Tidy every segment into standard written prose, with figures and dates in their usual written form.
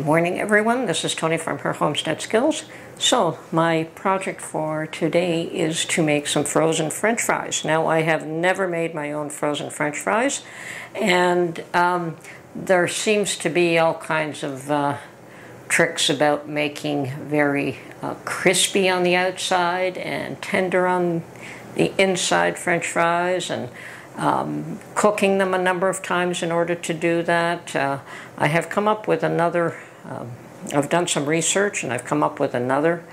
morning, everyone. This is Tony from her Homestead Skills. So my project for today is to make some frozen French fries. Now, I have never made my own frozen French fries, and there seems to be all kinds of tricks about making very crispy on the outside and tender on the inside French fries, and cooking them a number of times in order to do that. I have come up with another, I've done some research and I've come up with another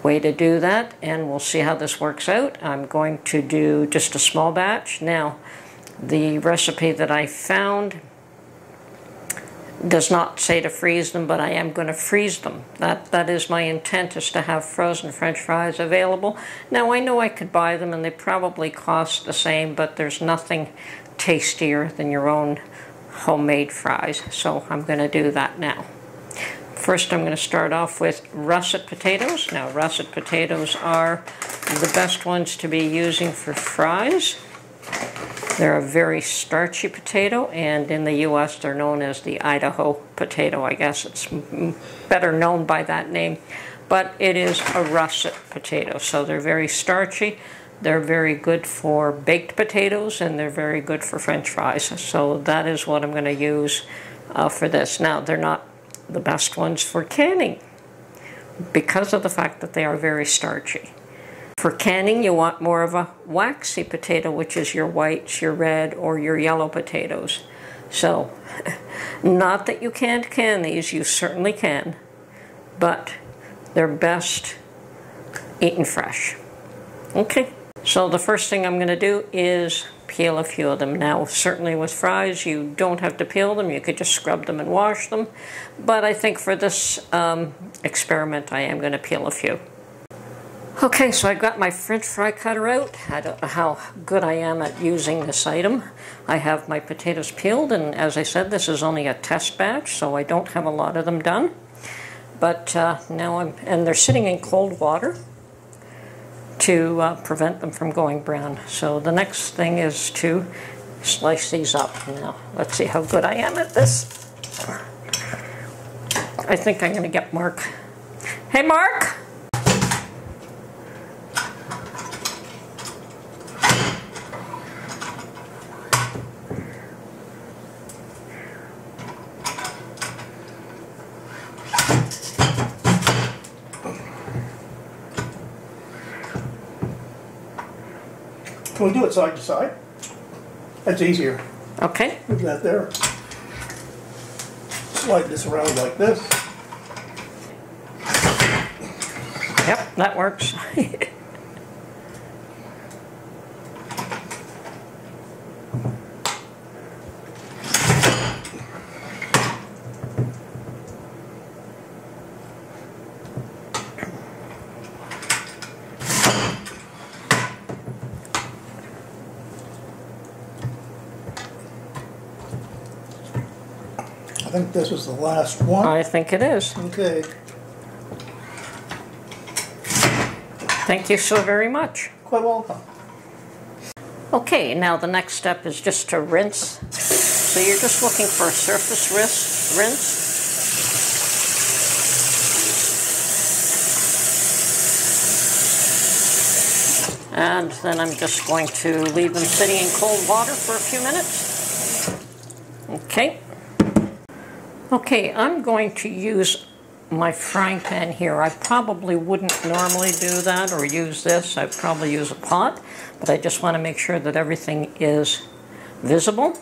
way to do that, and we'll see how this works out. I'm going to do just a small batch. Now, the recipe that I found does not say to freeze them, but I am going to freeze them. That is my intent, is to have frozen French fries available. Now, I know I could buy them and they probably cost the same, but there's nothing tastier than your own homemade fries, so I'm going to do that now. First, I'm going to start off with russet potatoes. Now, russet potatoes are the best ones to be using for fries. They're a very starchy potato, and in the U.S. they're known as the Idaho potato. I guess it's better known by that name, but it is a russet potato, so they're very starchy. They're very good for baked potatoes, and they're very good for French fries. So that is what I'm going to use for this. Now, they're not the best ones for canning because of the fact that they are very starchy. For canning, you want more of a waxy potato, which is your whites, your red, or your yellow potatoes. So, not that you can't can these, you certainly can, but they're best eaten fresh. Okay, so the first thing I'm going to do is peel a few of them. Now, certainly with fries, you don't have to peel them. You could just scrub them and wash them, but I think for this experiment, I am going to peel a few. Okay, so I've got my French fry cutter out. I don't know how good I am at using this item. I have my potatoes peeled, and as I said, this is only a test batch, so I don't have a lot of them done. But now and they're sitting in cold water to prevent them from going brown. So the next thing is to slice these up. Now, let's see how good I am at this. I think I'm going to get Mark. Hey, Mark! Can we do it side to side? That's easier. Okay. Move that there. Slide this around like this. Yep, that works. I think this is the last one. I think it is. Okay. Thank you so very much. Quite welcome. Okay, now the next step is just to rinse. So you're just looking for a surface rinse. And then I'm just going to leave them sitting in cold water for a few minutes. Okay. Okay, I'm going to use my frying pan here. I probably wouldn't normally do that or use this. I'd probably use a pot, but I just want to make sure that everything is visible.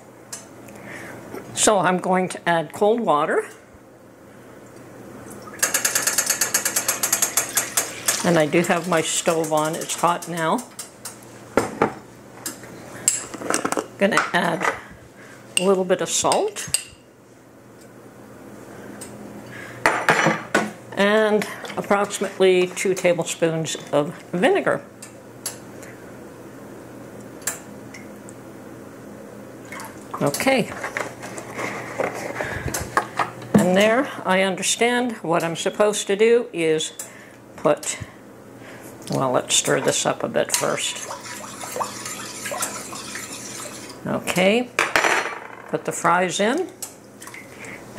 So I'm going to add cold water. And I do have my stove on. It's hot now. I'm going to add a little bit of salt. And approximately 2 tablespoons of vinegar. Okay. And there, I understand what I'm supposed to do is put, well, let's stir this up a bit first. Okay. Put the fries in.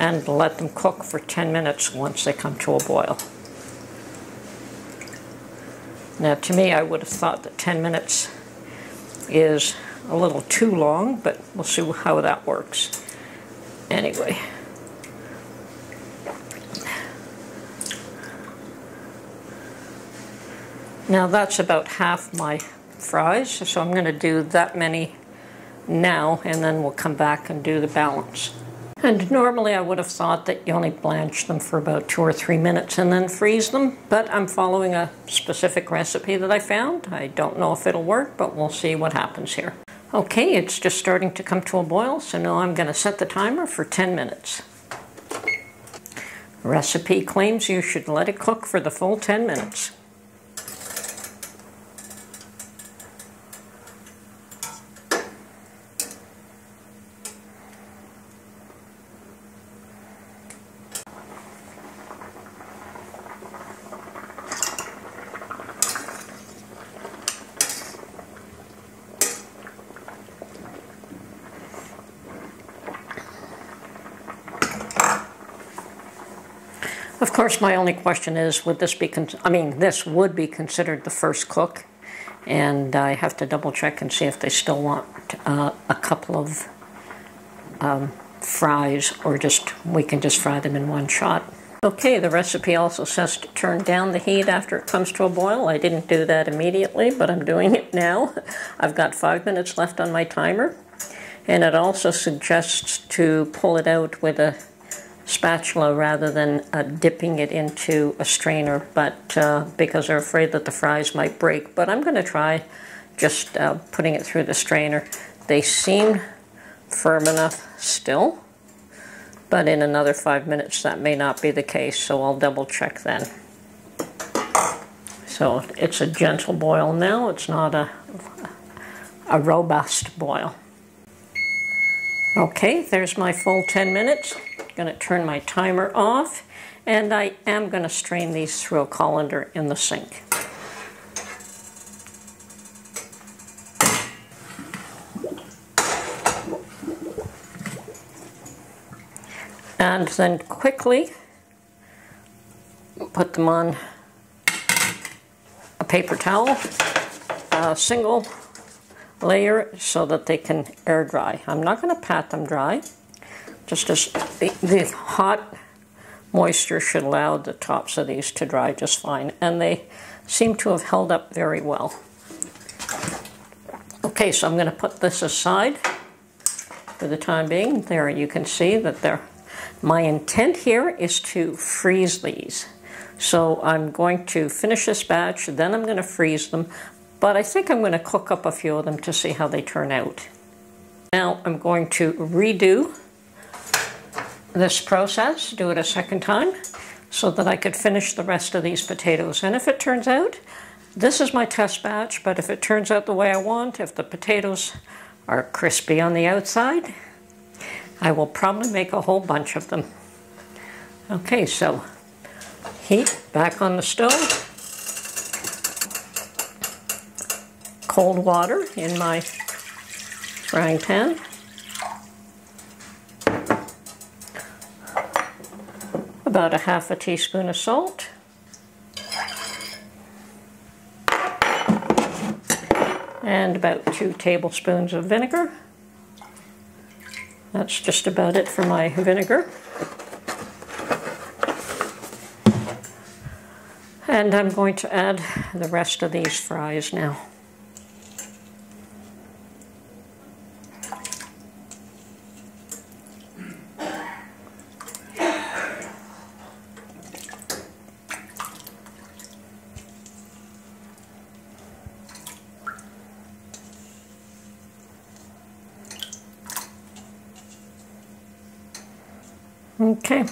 and let them cook for 10 minutes once they come to a boil. Now, to me, I would have thought that 10 minutes is a little too long, but we'll see how that works. Anyway. Now that's about half my fries, so I'm going to do that many now, and then we'll come back and do the balance. And normally I would have thought that you only blanch them for about 2 or 3 minutes and then freeze them, but I'm following a specific recipe that I found. I don't know if it'll work, but we'll see what happens here. Okay, it's just starting to come to a boil, so now I'm going to set the timer for 10 minutes. Recipe claims you should let it cook for the full 10 minutes. Of course, my only question is, would this be, this would be considered the first cook, and I have to double check and see if they still want a couple of fries, or we can just fry them in one shot. Okay, the recipe also says to turn down the heat after it comes to a boil. I didn't do that immediately, but I'm doing it now. I've got 5 minutes left on my timer, and it also suggests to pull it out with a spatula rather than dipping it into a strainer, but because they're afraid that the fries might break. But I'm going to try just putting it through the strainer. They seem firm enough still, but in another 5 minutes that may not be the case, so I'll double check then. So it's a gentle boil now. It's not a robust boil. Okay, there's my full 10 minutes. I'm going to turn my timer off, and I am going to strain these through a colander in the sink. And then quickly put them on a paper towel, a single layer, so that they can air dry. I'm not going to pat them dry. Just as the hot moisture should allow the tops of these to dry just fine, and they seem to have held up very well. Okay, so I'm going to put this aside for the time being. There you can see that my intent here is to freeze these. So I'm going to finish this batch, then I'm going to freeze them, but I think I'm going to cook up a few of them to see how they turn out. Now I'm going to redo this process, do it a second time, so that I could finish the rest of these potatoes. And if it turns out, this is my test batch, but if it turns out the way I want, if the potatoes are crispy on the outside, I will probably make a whole bunch of them. Okay, so heat back on the stove. Cold water in my frying pan. About a half a teaspoon of salt. And about 2 tablespoons of vinegar. That's just about it for my vinegar. And I'm going to add the rest of these fries now. Okay,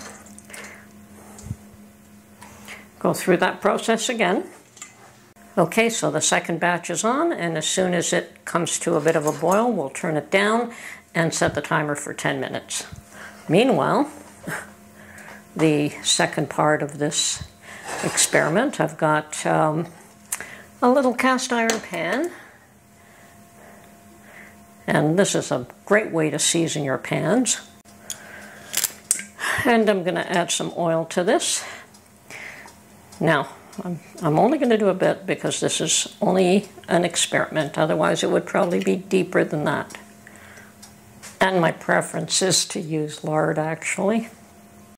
go through that process again. Okay, so the second batch is on, and as soon as it comes to a bit of a boil, we'll turn it down and set the timer for 10 minutes. Meanwhile, the second part of this experiment, I've got a little cast iron pan, and this is a great way to season your pans. And I'm going to add some oil to this. Now, I'm only going to do a bit because this is only an experiment. Otherwise, it would probably be deeper than that. And my preference is to use lard, actually.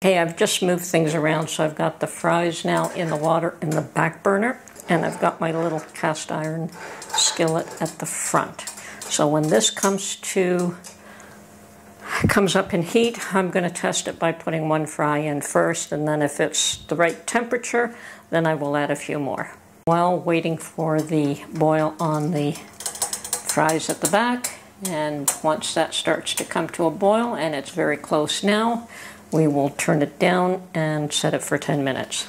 Okay, I've just moved things around, so I've got the fries now in the water in the back burner, and I've got my little cast iron skillet at the front. So when this comes up in heat, I'm going to test it by putting one fry in first, and then if it's the right temperature, then I will add a few more. While waiting for the boil on the fries at the back, and once that starts to come to a boil, and it's very close now, we will turn it down and set it for 10 minutes.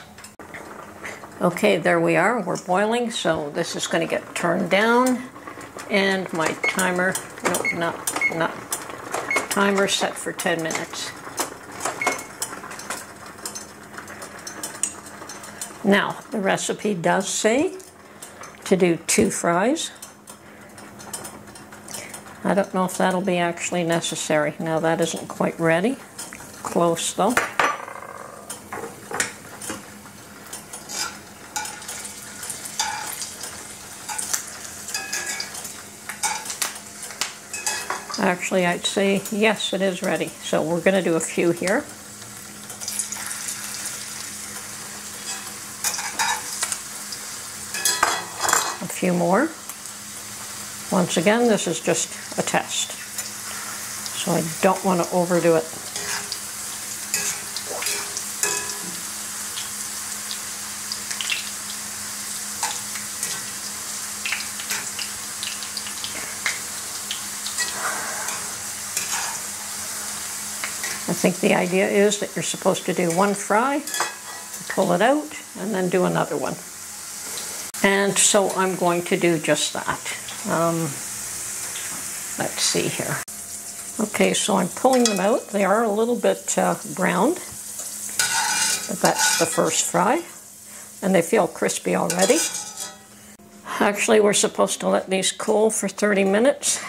Okay, there we are, we're boiling, so this is going to get turned down, and my timer, timer set for 10 minutes. Now, the recipe does say to do 2 fries. I don't know if that'll be actually necessary. Now, that isn't quite ready. Close, though. Actually, I'd say yes, it is ready. So we're going to do a few here. A few more. Once again, this is just a test. So I don't want to overdo it. I think the idea is that you're supposed to do 1 fry, pull it out, and then do another one. And so I'm going to do just that. Let's see here. Okay, so I'm pulling them out. They are a little bit browned, but that's the first fry. And they feel crispy already. Actually, we're supposed to let these cool for 30 minutes.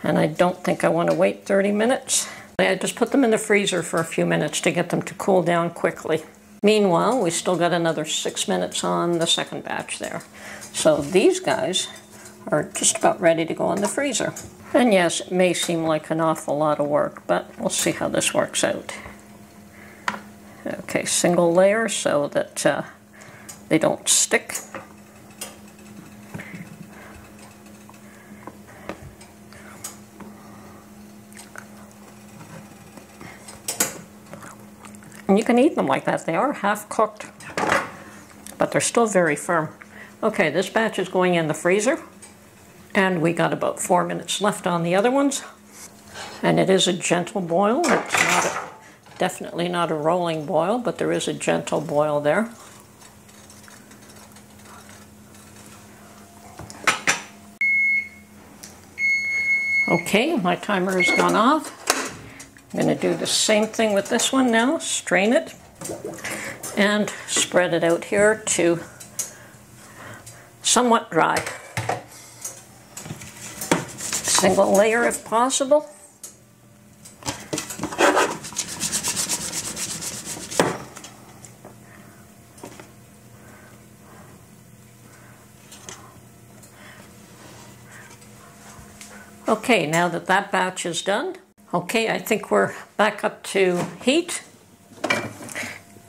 And I don't think I want to wait 30 minutes. I just put them in the freezer for a few minutes to get them to cool down quickly. Meanwhile, we still got another 6 minutes on the second batch there. So these guys are just about ready to go in the freezer. And yes, it may seem like an awful lot of work, but we'll see how this works out. Okay, single layer so that they don't stick. And you can eat them like that. They are half cooked, but they're still very firm. Okay, this batch is going in the freezer, and we got about 4 minutes left on the other ones. And it is a gentle boil. It's definitely not a rolling boil, but there is a gentle boil there. Okay, my timer has gone off. I'm going to do the same thing with this one now. Strain it and spread it out here to somewhat dry. Single layer if possible. Okay, now that that batch is done, okay, I think we're back up to heat.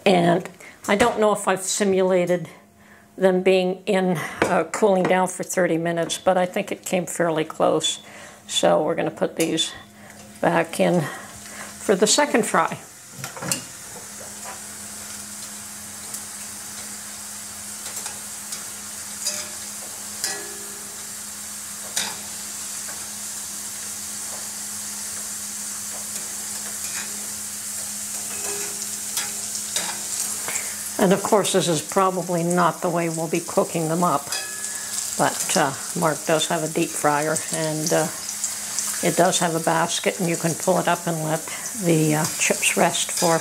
And I don't know if I've simulated them being in cooling down for 30 minutes, but I think it came fairly close. So we're going to put these back in for the second fry. And of course, this is probably not the way we'll be cooking them up, but Mark does have a deep fryer, and it does have a basket, and you can pull it up and let the chips rest for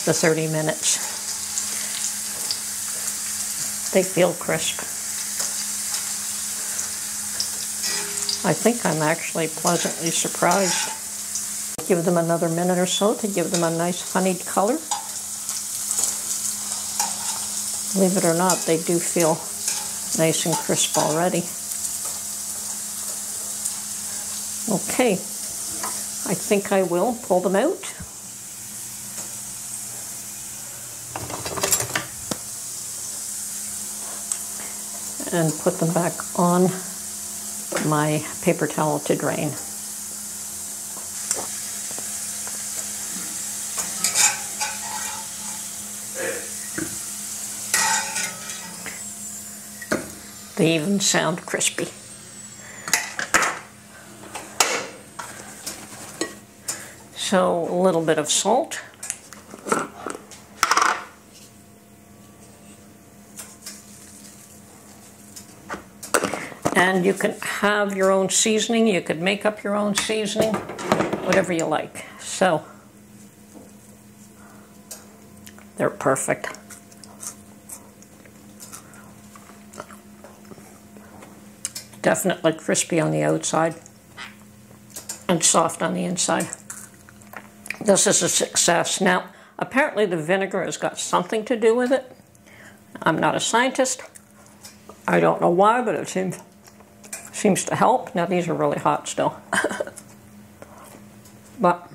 the 30 minutes. They feel crisp. I think I'm actually pleasantly surprised. give them another minute or so to give them a nice honeyed color. Believe it or not, they do feel nice and crisp already. Okay, I think I will pull them out. And put them back on my paper towel to drain. They even sound crispy. So a little bit of salt. And you can have your own seasoning. You could make up your own seasoning, whatever you like. So they're perfect. Definitely crispy on the outside and soft on the inside. This is a success. Now, apparently the vinegar has got something to do with it. I'm not a scientist. I don't know why, but it seems to help. Now, these are really hot still. But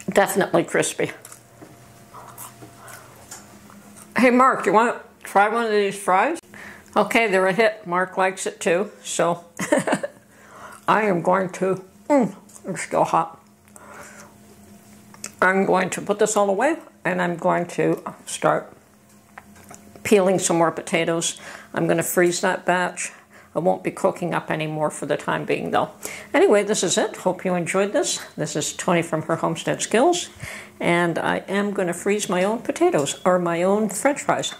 definitely crispy. Hey Mark, you want to try one of these fries? Okay, they're a hit. Mark likes it too, so I am going to, they're still hot. I'm going to put this all away and I'm going to start peeling some more potatoes. I'm going to freeze that batch. I won't be cooking up any more for the time being though. Anyway, this is it. Hope you enjoyed this. This is Tony from Her Homestead Skills, and I am going to freeze my own potatoes, or my own French fries.